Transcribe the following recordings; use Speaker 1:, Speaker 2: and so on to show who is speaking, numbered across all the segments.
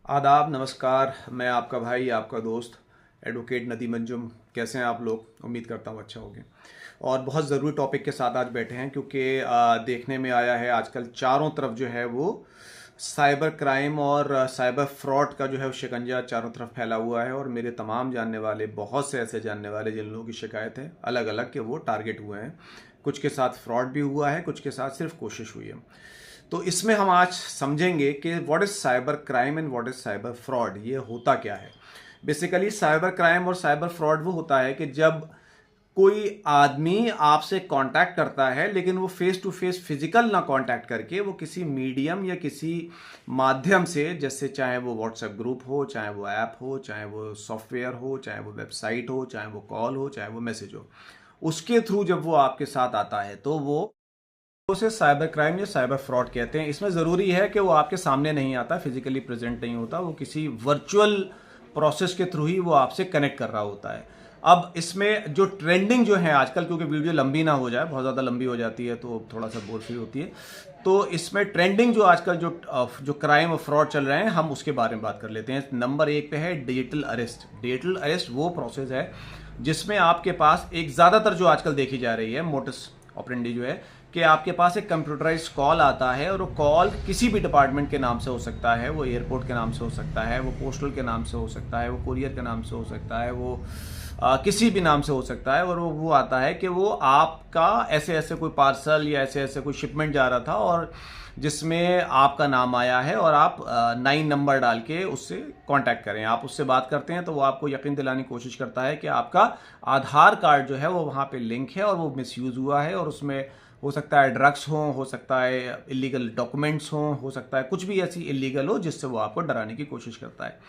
Speaker 1: आदाब, नमस्कार। मैं आपका भाई, आपका दोस्त एडवोकेट नदीम अंजुम। कैसे हैं आप लोग? उम्मीद करता हूँ अच्छा होगे। और बहुत ज़रूरी टॉपिक के साथ आज बैठे हैं क्योंकि देखने में आया है आजकल चारों तरफ जो है वो साइबर क्राइम और साइबर फ्रॉड का जो है वो शिकंजा चारों तरफ फैला हुआ है। और मेरे तमाम जानने वाले, बहुत से ऐसे जानने वाले जिन लोगों की शिकायत है अलग अलग कि वो टारगेट हुए हैं। कुछ के साथ फ्रॉड भी हुआ है, कुछ के साथ सिर्फ कोशिश हुई है। तो इसमें हम आज समझेंगे कि what is cyber crime and what is cyber fraud. ये होता क्या है? बेसिकली साइबर क्राइम और साइबर फ्रॉड वो होता है कि जब कोई आदमी आपसे कांटेक्ट करता है लेकिन वो फेस टू फेस फिजिकल ना कांटेक्ट करके वो किसी मीडियम या किसी माध्यम से, जैसे चाहे वो व्हाट्सएप ग्रुप हो, चाहे वो ऐप हो, चाहे वो सॉफ्टवेयर हो, चाहे वो वेबसाइट हो, चाहे वो कॉल हो, चाहे वो मैसेज हो, उसके थ्रू जब वो आपके साथ आता है तो वो उसे साइबर क्राइम या साइबर फ्रॉड कहते हैं। इसमें ज़रूरी है कि वो आपके सामने नहीं आता, फिजिकली प्रेजेंट नहीं होता, वो किसी वर्चुअल प्रोसेस के थ्रू ही वो आपसे कनेक्ट कर रहा होता है। अब इसमें जो ट्रेंडिंग जो है आजकल, क्योंकि वीडियो लंबी ना हो जाए, बहुत ज़्यादा लंबी हो जाती है तो थोड़ा सा बोर फील होती है, तो इसमें ट्रेंडिंग जो आजकल जो क्राइम और फ्रॉड चल रहे हैं हम उसके बारे में बात कर लेते हैं। नंबर 1 पे है डिजिटल अरेस्ट। डिजिटल अरेस्ट वो प्रोसेस है जिसमें आपके पास एक ज़्यादातर जो आजकल देखी जा रही है मोटस ऑपरेंडी जो है कि आपके पास एक कंप्यूटराइज्ड कॉल आता है और वो कॉल किसी भी डिपार्टमेंट के नाम से हो सकता है, वो एयरपोर्ट के नाम से हो सकता है, वो पोस्टल के नाम से हो सकता है, वो कुरियर के नाम से हो सकता है, वो किसी भी नाम से हो सकता है। और वो आता है कि वो आपका ऐसे ऐसे कोई पार्सल या ऐसे ऐसे कोई शिपमेंट जा रहा था और जिसमें आपका नाम आया है और आप 9 नंबर डाल के उससे कांटेक्ट करें। आप उससे बात करते हैं तो वो आपको यकीन दिलाने की कोशिश करता है कि आपका आधार कार्ड जो है वो वहाँ पे लिंक है और वो मिसयूज़ हुआ है, और उसमें हो सकता है ड्रग्स हो सकता है इलीगल डॉक्यूमेंट्स हो सकता है कुछ भी ऐसी इलीगल हो जिससे वो आपको डराने की कोशिश करता है।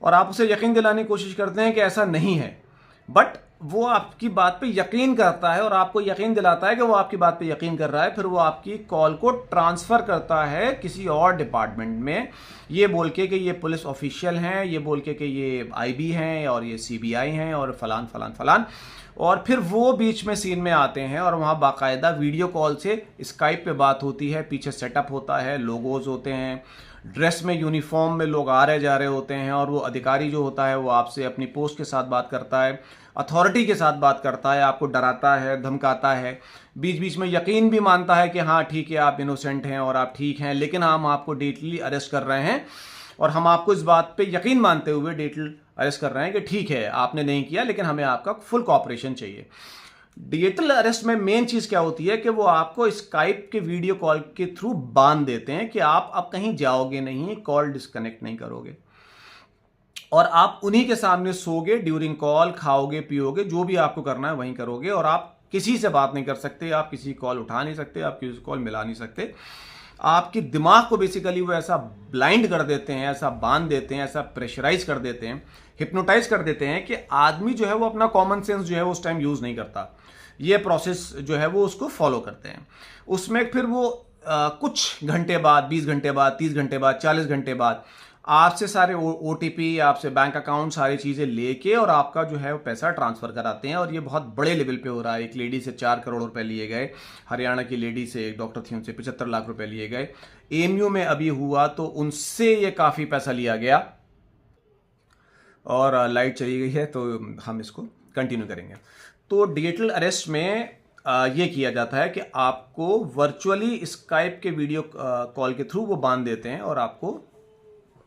Speaker 1: और आप उसे यकीन दिलाने की कोशिश करते हैं कि ऐसा नहीं है, बट वो आपकी बात पे यकीन करता है और आपको यकीन दिलाता है कि वो आपकी बात पे यकीन कर रहा है। फिर वो आपकी कॉल को ट्रांसफ़र करता है किसी और डिपार्टमेंट में, ये बोल के कि ये पुलिस ऑफिशियल हैं, ये बोल के कि ये आईबी हैं और ये सीबीआई हैं और फलान फलान फलान। और फिर वो बीच में सीन में आते हैं और वहाँ बाकायदा वीडियो कॉल से स्काइप पे बात होती है, पीछे सेटअप होता है, लोगोज होते हैं, ड्रेस में यूनिफॉर्म में लोग आ रहे जा रहे होते हैं, और वो अधिकारी जो होता है वो आपसे अपनी पोस्ट के साथ बात करता है, अथॉरिटी के साथ बात करता है, आपको डराता है, धमकाता है, बीच बीच में यकीन भी मानता है कि हाँ ठीक है आप इनोसेंट हैं और आप ठीक हैं, लेकिन हम आपको डिटेली अरेस्ट कर रहे हैं और हम आपको इस बात पे यकीन मानते हुए डिटेल अरेस्ट कर रहे हैं कि ठीक है आपने नहीं किया लेकिन हमें आपका फुल कॉपरेशन चाहिए। डिजिटल अरेस्ट में मेन चीज क्या होती है कि वो आपको स्काइप के वीडियो कॉल के थ्रू बांध देते हैं कि आप अब कहीं जाओगे नहीं, कॉल डिस्कनेक्ट नहीं करोगे और आप उन्हीं के सामने सोगे ड्यूरिंग कॉल, खाओगे पियोगे, जो भी आपको करना है वहीं करोगे, और आप किसी से बात नहीं कर सकते, आप किसी कॉल उठा नहीं सकते, आप किसी कॉल मिला नहीं सकते। आपके दिमाग को बेसिकली वो ऐसा ब्लाइंड कर देते हैं, ऐसा बांध देते हैं, ऐसा प्रेशराइज कर देते हैं, हिप्नोटाइज कर देते हैं कि आदमी जो है वो अपना कॉमन सेंस जो है वो उस टाइम यूज नहीं करता। ये प्रोसेस जो है वो उसको फॉलो करते हैं। उसमें फिर वो कुछ घंटे बाद, 20 घंटे बाद, 30 घंटे बाद, 40 घंटे बाद आपसे सारे ओटीपी, आपसे बैंक अकाउंट, सारी चीज़ें लेके और आपका जो है वो पैसा ट्रांसफ़र कराते हैं। और ये बहुत बड़े लेवल पे हो रहा है। एक लेडी से 4 करोड़ रुपए लिए गए, हरियाणा की लेडी से, एक डॉक्टर थी, उनसे 75 लाख रुपए लिए गए। एएमयू में अभी हुआ तो उनसे ये काफ़ी पैसा लिया गया। और लाइट चली गई है तो हम इसको कंटिन्यू करेंगे। तो डिजिटल अरेस्ट में ये किया जाता है कि आपको वर्चुअली स्काइप के वीडियो कॉल के थ्रू वो बांध देते हैं और आपको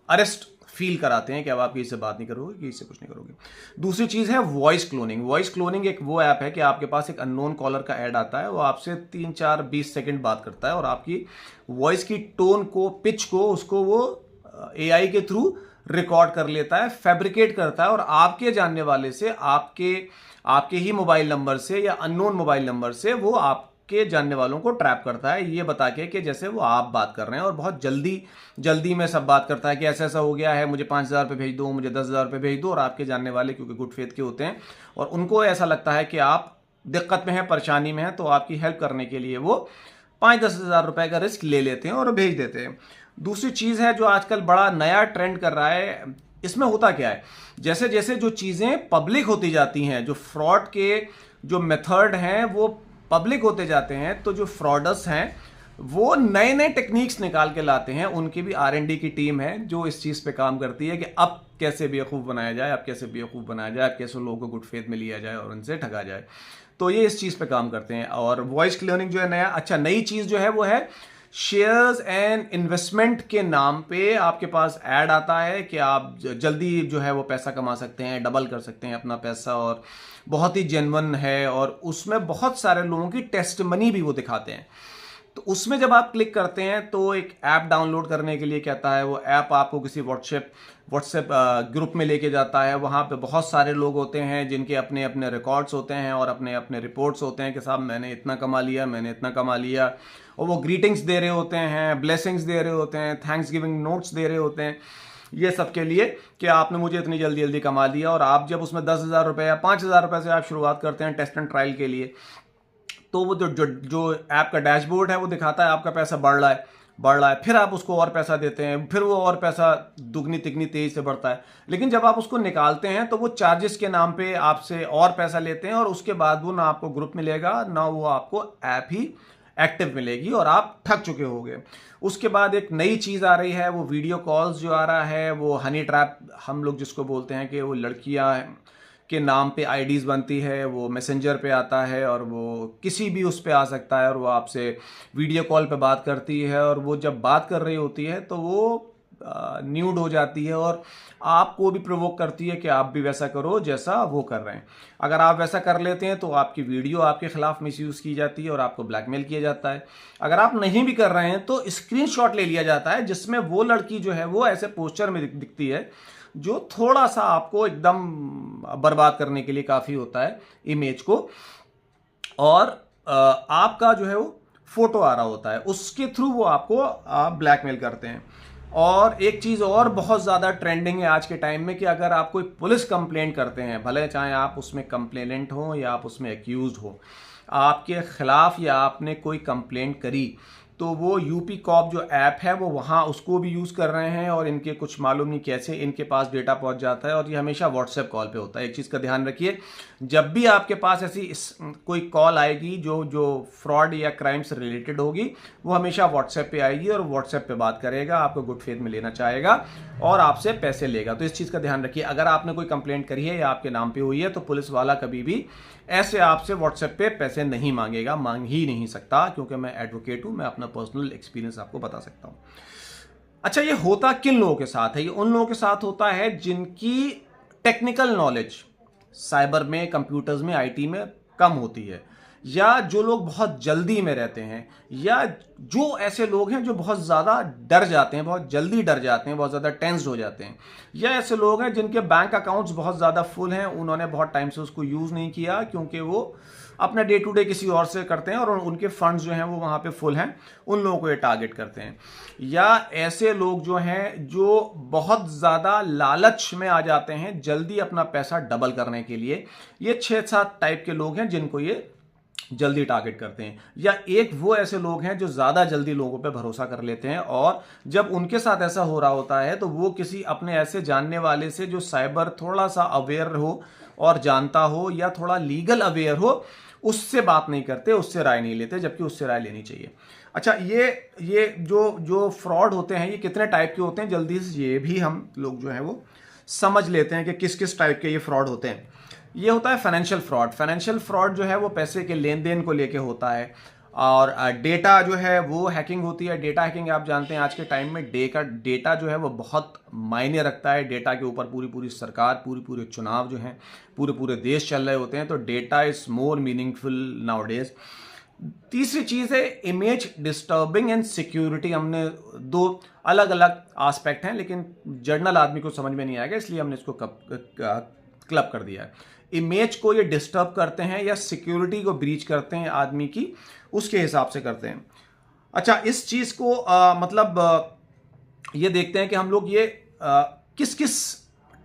Speaker 1: अरेस्ट फील कराते हैं कि अब आप किसी से बात नहीं करोगे, किसी से कुछ नहीं करोगे। दूसरी चीज है वॉइस क्लोनिंग। वॉइस क्लोनिंग एक वो ऐप है कि आपके पास एक अननोन कॉलर का ऐड आता है, वो आपसे 3, 4, 20 सेकंड बात करता है और आपकी वॉइस की टोन को, पिच को, उसको वो एआई के थ्रू रिकॉर्ड कर लेता है, फैब्रिकेट करता है और आपके जानने वाले से, आपके ही मोबाइल नंबर से या अननोन मोबाइल नंबर से वो आपके जानने वालों को ट्रैप करता है, ये बता के कि जैसे वो आप बात कर रहे हैं, और बहुत जल्दी में सब बात करता है कि ऐसा ऐसा हो गया है, मुझे 5,000 रुपये भेज दो, मुझे 10,000 रुपये भेज दो। और आपके जानने वाले क्योंकि गुड फेथ के होते हैं और उनको ऐसा लगता है कि आप दिक्कत में हैं, परेशानी में हैं, तो आपकी हेल्प करने के लिए वो 5-10 हज़ार रुपए का रिस्क ले लेते हैं और भेज देते हैं। दूसरी चीज़ है जो आजकल बड़ा नया ट्रेंड कर रहा है, इसमें होता क्या है, जैसे जैसे जो चीज़ें पब्लिक होती जाती हैं, जो फ्रॉड के जो मेथड हैं वो पब्लिक होते जाते हैं, तो जो फ्रॉडर्स हैं वो नए नए टेक्निक्स निकाल के लाते हैं। उनकी भी R&D की टीम है जो इस चीज़ पे काम करती है कि अब कैसे बेवकूफ़ बनाया जाए, अब कैसे बेवकूफ़ बनाया जाए, अब कैसे लोगों को गुड फेथ में लिया जाए और उनसे ठगा जाए। तो ये इस चीज़ पे काम करते हैं। और वॉइस क्लोनिंग जो है नई चीज़ जो है वो है शेयर्स एंड इन्वेस्टमेंट के नाम पे आपके पास ऐड आता है कि आप जल्दी जो है वो पैसा कमा सकते हैं, डबल कर सकते हैं अपना पैसा, और बहुत ही जेन्युइन है और उसमें बहुत सारे लोगों की टेस्टमनी भी वो दिखाते हैं। तो उसमें जब आप क्लिक करते हैं तो एक ऐप डाउनलोड करने के लिए कहता है। वो ऐप आपको किसी व्हाट्सएप ग्रुप में लेके जाता है। वहाँ पे बहुत सारे लोग होते हैं जिनके अपने अपने रिकॉर्ड्स होते हैं और अपने अपने रिपोर्ट्स होते हैं कि साहब मैंने इतना कमा लिया, मैंने इतना कमा लिया। और वो ग्रीटिंग्स दे रहे होते हैं, ब्लेसिंग्स दे रहे होते हैं, थैंक्स गिविंग नोट्स दे रहे होते हैं, ये सब के लिए कि आपने मुझे इतनी जल्दी जल्दी कमा लिया। और आप जब उसमें 10,000 रुपये या 5,000 रुपये से आप शुरुआत करते हैं टेस्ट एंड ट्रायल के लिए, तो वो जो ऐप का डैशबोर्ड है वो दिखाता है आपका पैसा बढ़ रहा है। फिर आप उसको और पैसा देते हैं, फिर वो और पैसा दुगनी तिगनी तेजी से बढ़ता है। लेकिन जब आप उसको निकालते हैं तो वो चार्जेस के नाम पे आपसे और पैसा लेते हैं, और उसके बाद वो ना आपको ग्रुप मिलेगा ना वो आपको ऐप ही एक्टिव मिलेगी और आप ठग चुके होंगे। उसके बाद एक नई चीज़ आ रही है, वो वीडियो कॉल्स जो आ रहा है, वो हनी ट्रैप हम लोग जिसको बोलते हैं कि वो लड़कियां के नाम पे आईडीज़ बनती है, वो मैसेंजर पे आता है और वो किसी भी उस पे आ सकता है और वो आपसे वीडियो कॉल पे बात करती है। और वो जब बात कर रही होती है तो वो न्यूड हो जाती है और आपको भी प्रोवोक करती है कि आप भी वैसा करो जैसा वो कर रहे हैं। अगर आप वैसा कर लेते हैं तो आपकी वीडियो आपके खिलाफ मिसयूज़ की जाती है और आपको ब्लैकमेल किया जाता है। अगर आप नहीं भी कर रहे हैं तो स्क्रीनशॉट ले लिया जाता है जिसमें वो लड़की जो है वो ऐसे पोस्टर में दिखती है जो थोड़ा सा आपको एकदम बर्बाद करने के लिए काफ़ी होता है इमेज को, और आपका जो है वो फोटो आ रहा होता है, उसके थ्रू वो आपको ब्लैकमेल करते हैं। और एक चीज़ और बहुत ज़्यादा ट्रेंडिंग है आज के टाइम में कि अगर आप कोई पुलिस कंप्लेंट करते हैं, भले चाहे आप उसमें कंप्लेनेंट हो या आप उसमें एक्यूज्ड हो, आपके खिलाफ या आपने कोई कंप्लेंट करी, तो वो यूपी कॉप जो ऐप है वो वहाँ उसको भी यूज़ कर रहे हैं और इनके कुछ मालूम नहीं कैसे इनके पास डेटा पहुँच जाता है, और ये हमेशा व्हाट्सएप कॉल पे होता है। एक चीज़ का ध्यान रखिए, जब भी आपके पास ऐसी कोई कॉल आएगी जो फ्रॉड या क्राइम से रिलेटेड होगी, वो हमेशा व्हाट्सएप पे आएगी और व्हाट्सएप पे बात करेगा, आपको गुड फेथ में लेना चाहेगा और आपसे पैसे लेगा। तो इस चीज़ का ध्यान रखिए, अगर आपने कोई कंप्लेंट करी है या आपके नाम पे हुई है तो पुलिस वाला कभी भी ऐसे आपसे व्हाट्सएप पे पैसे नहीं मांगेगा, मांग ही नहीं सकता, क्योंकि मैं एडवोकेट हूं, मैं अपना पर्सनल एक्सपीरियंस आपको बता सकता हूं। अच्छा, ये होता किन लोगों के साथ है? ये उन लोगों के साथ होता है जिनकी टेक्निकल नॉलेज साइबर में, कंप्यूटर्स में, आईटी में कम होती है, या जो लोग बहुत जल्दी में रहते हैं, या जो ऐसे लोग हैं जो बहुत ज़्यादा डर जाते हैं, बहुत जल्दी डर जाते हैं, बहुत ज़्यादा टेंस्ड हो जाते हैं, या ऐसे लोग हैं जिनके बैंक अकाउंट्स बहुत ज़्यादा फुल हैं, उन्होंने बहुत टाइम से उसको यूज़ नहीं किया क्योंकि वो अपना डे टू डे किसी और से करते हैं और उनके फंड्स जो हैं वो वहाँ पे फुल हैं, उन लोगों को ये टारगेट करते हैं। या ऐसे लोग जो हैं जो बहुत ज़्यादा लालच में आ जाते हैं जल्दी अपना पैसा डबल करने के लिए, ये 6-7 टाइप के लोग हैं जिनको ये जल्दी टारगेट करते हैं। या एक वो ऐसे लोग हैं जो ज़्यादा जल्दी लोगों पे भरोसा कर लेते हैं, और जब उनके साथ ऐसा हो रहा होता है तो वो किसी अपने ऐसे जानने वाले से जो साइबर थोड़ा सा अवेयर हो और जानता हो या थोड़ा लीगल अवेयर हो, उससे बात नहीं करते, उससे राय नहीं लेते, जबकि उससे राय लेनी चाहिए। अच्छा, ये जो फ्रॉड होते हैं ये कितने टाइप के होते हैं, जल्दी से ये भी हम लोग जो है वो समझ लेते हैं कि किस किस टाइप के ये फ्रॉड होते हैं। ये होता है फाइनेंशियल फ्रॉड। फाइनेंशियल फ्रॉड जो है वो पैसे के लेन देन को लेके होता है, और डेटा जो है वो हैकिंग होती है। डेटा हैकिंग आप जानते हैं आज के टाइम में डेटा जो है वो बहुत मायने रखता है। डेटा के ऊपर पूरी सरकार, पूरे चुनाव जो हैं पूरे देश चल रहे होते हैं, तो data is more meaningful now days. तीसरी चीज़ है इमेज डिस्टर्बिंग एंड सिक्योरिटी। हमने दो अलग अलग आस्पेक्ट हैं, लेकिन जर्नल आदमी को समझ में नहीं आएगा, इसलिए हमने इसको क्लब कर दिया है। इमेज को ये डिस्टर्ब करते हैं या सिक्योरिटी को ब्रीच करते हैं आदमी की, उसके हिसाब से करते हैं। अच्छा, इस चीज़ को ये देखते हैं कि हम लोग ये किस किस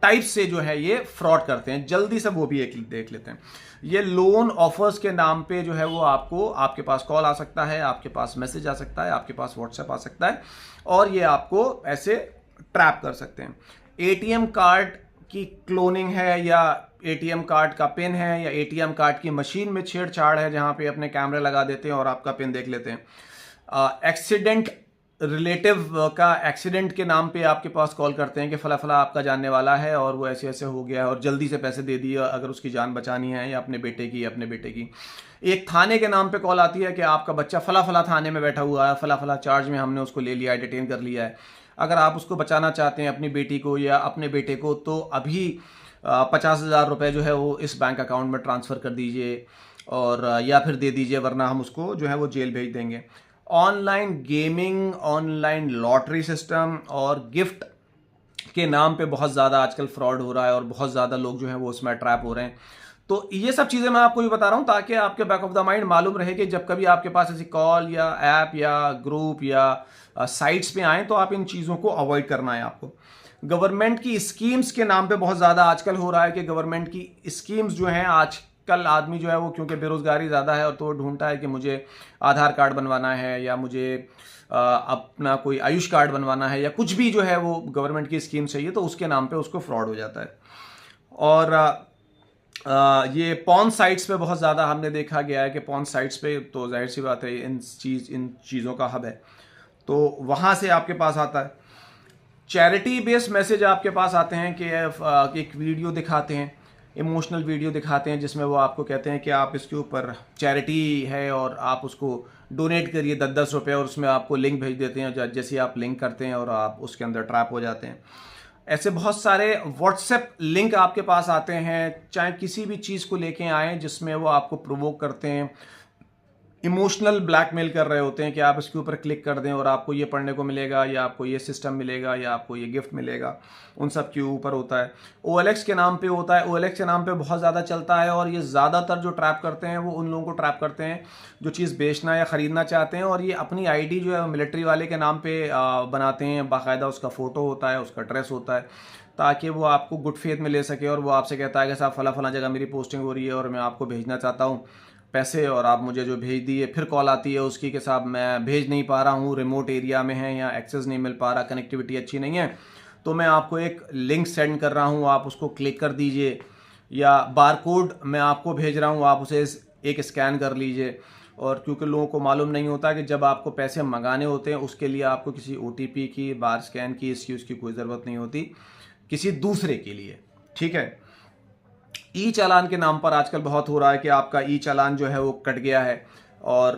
Speaker 1: टाइप से जो है ये फ्रॉड करते हैं, जल्दी से वो भी एक देख लेते हैं। ये लोन ऑफर्स के नाम पे जो है वो आपके पास कॉल आ सकता है, आपके पास मैसेज आ सकता है, आपके पास व्हाट्सएप आ सकता है, और ये आपको ऐसे ट्रैप कर सकते हैं। एटीएम कार्ड की क्लोनिंग है, या एटीएम कार्ड का पिन है, या एटीएम कार्ड की मशीन में छेड़छाड़ है, जहां पे अपने कैमरे लगा देते हैं और आपका पिन देख लेते हैं। एक्सीडेंट रिलेटिव का एक्सीडेंट के नाम पे आपके पास कॉल करते हैं कि फला फला आपका जानने वाला है और वो ऐसे ऐसे हो गया है और जल्दी से पैसे दे दिए अगर उसकी जान बचानी है या अपने बेटे की या अपने बेटे की। एक थाने के नाम पे कॉल आती है कि आपका बच्चा फला फला थाने में बैठा हुआ है, फला फला चार्ज में हमने उसको ले लिया है, डिटेन कर लिया है। अगर आप उसको बचाना चाहते हैं अपनी बेटी को या अपने बेटे को तो अभी 50,000 रुपये जो है वो इस बैंक अकाउंट में ट्रांसफ़र कर दीजिए और या फिर दे दीजिए, वरना हम उसको जो है वो जेल भेज देंगे। Online gaming, online lottery system और गिफ्ट के नाम पे बहुत ज़्यादा आजकल फ्रॉड हो रहा है और बहुत ज़्यादा लोग जो हैं वो उसमें ट्रैप हो रहे हैं। तो ये सब चीज़ें मैं आपको भी बता रहा हूँ ताकि आपके बैक ऑफ द माइंड मालूम रहे कि जब कभी आपके पास ऐसी कॉल या ऐप या ग्रुप या साइट्स पे आए तो आप इन चीज़ों को अवॉइड करना है आपको। गवर्नमेंट की स्कीम्स के नाम पे बहुत ज़्यादा आजकल हो रहा है कि गवर्नमेंट की स्कीम्स जो हैं, आजकल आदमी जो है वो क्योंकि बेरोज़गारी ज़्यादा है और तो वो ढूंढता है कि मुझे आधार कार्ड बनवाना है या मुझे अपना कोई आयुष कार्ड बनवाना है या कुछ भी जो है वो गवर्नमेंट की स्कीम चाहिए, तो उसके नाम पे उसको फ्रॉड हो जाता है। और ये पॉर्न साइट्स पे बहुत ज़्यादा हमने देखा गया है कि पॉर्न साइट्स पे तो जाहिर सी बात है इन चीज़ों का हब है, तो वहाँ से आपके पास आता है। चैरिटी बेस्ड मैसेज आपके पास आते हैं कि एक वीडियो दिखाते हैं, इमोशनल वीडियो दिखाते हैं जिसमें वो आपको कहते हैं कि आप इसके ऊपर चैरिटी है और आप उसको डोनेट करिए 10-10 रुपये, और उसमें आपको लिंक भेज देते हैं। जैसे आप लिंक करते हैं और आप उसके अंदर ट्रैप हो जाते हैं। ऐसे बहुत सारे व्हाट्सएप लिंक आपके पास आते हैं, चाहे किसी भी चीज़ को लेके आए जिसमें वो आपको प्रोवोक करते हैं, इमोशनल ब्लैकमेल कर रहे होते हैं कि आप इसके ऊपर क्लिक कर दें और आपको ये पढ़ने को मिलेगा या आपको ये सिस्टम मिलेगा या आपको ये गिफ्ट मिलेगा। उन सब के ऊपर होता है। OLX के नाम पे होता है, OLX के नाम पे बहुत ज़्यादा चलता है और ये ज़्यादातर जो ट्रैप करते हैं वो उन लोगों को ट्रैप करते हैं जो चीज़ बेचना या ख़रीदना चाहते हैं, और ये अपनी ID जो है मिलिट्री वाले के नाम पे बनाते हैं। बाकायदा उसका फ़ोटो होता है, उसका ड्रेस होता है, ताकि वो आपको गुड फेथ में ले सके और वो आपसे कहता है कि साहब फला फला जगह मेरी पोस्टिंग हो रही है और मैं आपको भेजना चाहता हूँ पैसे, और आप मुझे जो भेज दिए। फिर कॉल आती है उसकी कि साहब मैं भेज नहीं पा रहा हूँ, रिमोट एरिया में है या एक्सेस नहीं मिल पा रहा, कनेक्टिविटी अच्छी नहीं है, तो मैं आपको एक लिंक सेंड कर रहा हूँ, आप उसको क्लिक कर दीजिए, या बार कोड मैं आपको भेज रहा हूँ, आप उसे एक स्कैन कर लीजिए। और क्योंकि लोगों को मालूम नहीं होता कि जब आपको पैसे मंगाने होते हैं उसके लिए आपको किसी OTP की, बार स्कैन की, इसकी उसकी कोई ज़रूरत नहीं होती, किसी दूसरे के लिए। ठीक है। ई चालान के नाम पर आजकल बहुत हो रहा है कि आपका ई चालान जो है वो कट गया है और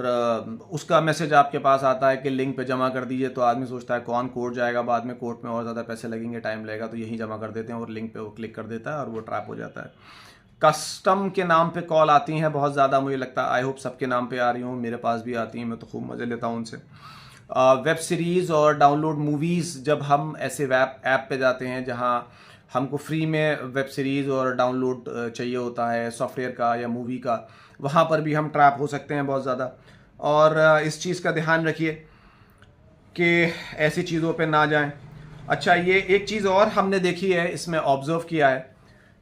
Speaker 1: उसका मैसेज आपके पास आता है कि लिंक पे जमा कर दीजिए। तो आदमी सोचता है कौन कोर्ट जाएगा, बाद में कोर्ट में और ज़्यादा पैसे लगेंगे, टाइम लगेगा, तो यहीं जमा कर देते हैं और लिंक पे वो क्लिक कर देता है और वो ट्रैप हो जाता है। कस्टम के नाम पे कॉल आती हैं बहुत ज़्यादा, मुझे लगता है आई होप सबके नाम पे आ रही हूँ, मेरे पास भी आती हैं, मैं तो खूब मज़े लेता हूँ उनसे। वेब सीरीज़ और डाउनलोड मूवीज़, जब हम ऐसे वेब ऐप पे जाते हैं जहाँ हमको फ्री में वेब सीरीज़ और डाउनलोड चाहिए होता है सॉफ्टवेयर का या मूवी का, वहाँ पर भी हम ट्रैप हो सकते हैं बहुत ज़्यादा। और इस चीज़ का ध्यान रखिए कि ऐसी चीज़ों पे ना जाएं। अच्छा, ये एक चीज़ और हमने देखी है, इसमें ऑब्ज़र्व किया है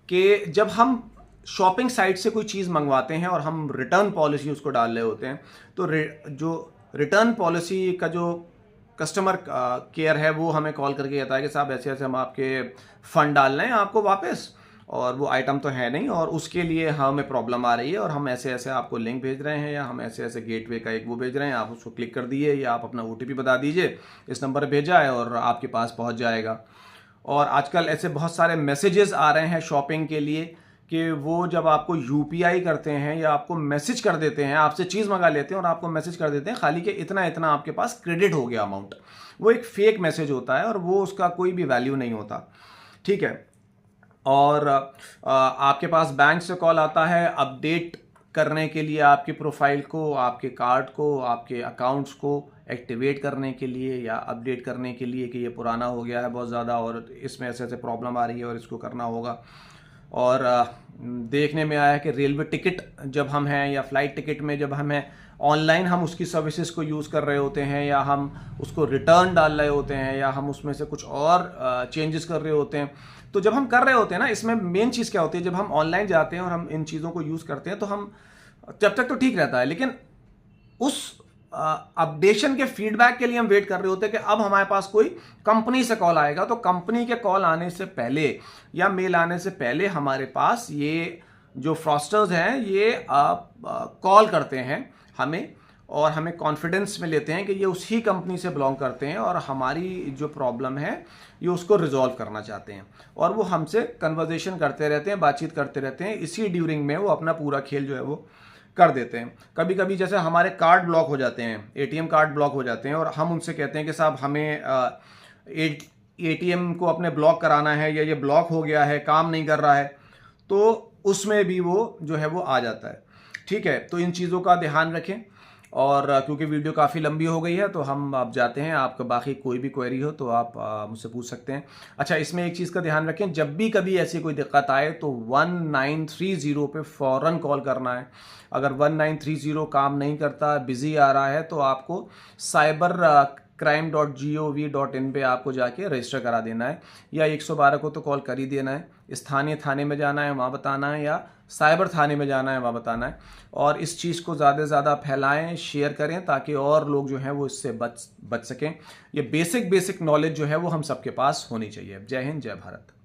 Speaker 1: कि जब हम शॉपिंग साइट से कोई चीज़ मंगवाते हैं और हम रिटर्न पॉलिसी उसको डाल रहे होते हैं, तो जो रिटर्न पॉलिसी का जो कस्टमर केयर है वो हमें कॉल करके कहता है कि साहब ऐसे ऐसे हम आपके फ़ंड डाल रहे हैं आपको वापस, और वो आइटम तो है नहीं और उसके लिए हमें प्रॉब्लम आ रही है और हम ऐसे ऐसे आपको लिंक भेज रहे हैं या हम ऐसे ऐसे गेटवे का एक वो भेज रहे हैं, आप उसको क्लिक कर दिए या आप अपना OTP बता दीजिए, इस नंबर पर भेजा है और आपके पास पहुंच जाएगा। और आजकल ऐसे बहुत सारे मैसेजेस आ रहे हैं शॉपिंग के लिए कि वो जब आपको UPI करते हैं या आपको मैसेज कर देते हैं, आपसे चीज़ मंगा लेते हैं और आपको मैसेज कर देते हैं खाली कि इतना इतना आपके पास क्रेडिट हो गया अमाउंट, वो एक फेक मैसेज होता है और वो उसका कोई भी वैल्यू नहीं होता। ठीक है। और आपके पास बैंक से कॉल आता है अपडेट करने के लिए आपकी प्रोफाइल को, आपके कार्ड को, आपके अकाउंट्स को एक्टिवेट करने के लिए या अपडेट करने के लिए कि ये पुराना हो गया है बहुत ज़्यादा और इसमें ऐसे ऐसे प्रॉब्लम आ रही है और इसको करना होगा। और देखने में आया है कि रेलवे टिकट जब हम हैं या फ़्लाइट टिकट में जब हम हैं ऑनलाइन, हम उसकी सर्विसेज को यूज़ कर रहे होते हैं या हम उसको रिटर्न डाल रहे होते हैं या हम उसमें से कुछ और चेंजेस कर रहे होते हैं, तो जब हम कर रहे होते हैं ना, इसमें मेन चीज़ क्या होती है, जब हम ऑनलाइन जाते हैं और हम इन चीज़ों को यूज़ करते हैं तो हम जब तक तो ठीक रहता है, लेकिन उस अपडेशन के फीडबैक के लिए हम वेट कर रहे होते हैं कि अब हमारे पास कोई कंपनी से कॉल आएगा। तो कंपनी के कॉल आने से पहले या मेल आने से पहले हमारे पास ये जो फ्रॉस्टर्स हैं ये कॉल करते हैं हमें और हमें कॉन्फिडेंस में लेते हैं कि ये उसी कंपनी से बिलोंग करते हैं और हमारी जो प्रॉब्लम है ये उसको रिजॉल्व करना चाहते हैं, और वो हमसे कन्वर्जेशन करते रहते हैं, बातचीत करते रहते हैं। इसी ड्यूरिंग में वो अपना पूरा खेल जो है वो कर देते हैं। कभी कभी जैसे हमारे कार्ड ब्लॉक हो जाते हैं, एटीएम कार्ड ब्लॉक हो जाते हैं, और हम उनसे कहते हैं कि साहब हमें एटीएम को अपने ब्लॉक कराना है, या ये ब्लॉक हो गया है, काम नहीं कर रहा है, तो उसमें भी वो जो है वो आ जाता है। ठीक है, तो इन चीज़ों का ध्यान रखें। और क्योंकि वीडियो काफ़ी लंबी हो गई है तो हम अब जाते हैं। आपका बाकी कोई भी क्वेरी हो तो आप मुझसे पूछ सकते हैं। अच्छा, इसमें एक चीज़ का ध्यान रखें, जब भी कभी ऐसी कोई दिक्कत आए तो 1930 पे फ़ौरन कॉल करना है। अगर 1930 काम नहीं करता, बिजी आ रहा है, तो आपको cybercrime.gov.in पे आपको जाके रजिस्टर करा देना है, या 112 को तो कॉल कर ही देना है। स्थानीय थाने में जाना है, वहाँ बताना है, या साइबर थाने में जाना है, वहाँ बताना है। और इस चीज़ को ज़्यादा से ज़्यादा फैलाएं, शेयर करें, ताकि और लोग जो हैं वो इससे बच सकें। ये बेसिक नॉलेज जो है वो हम सबके पास होनी चाहिए। जय हिंद, जय भारत।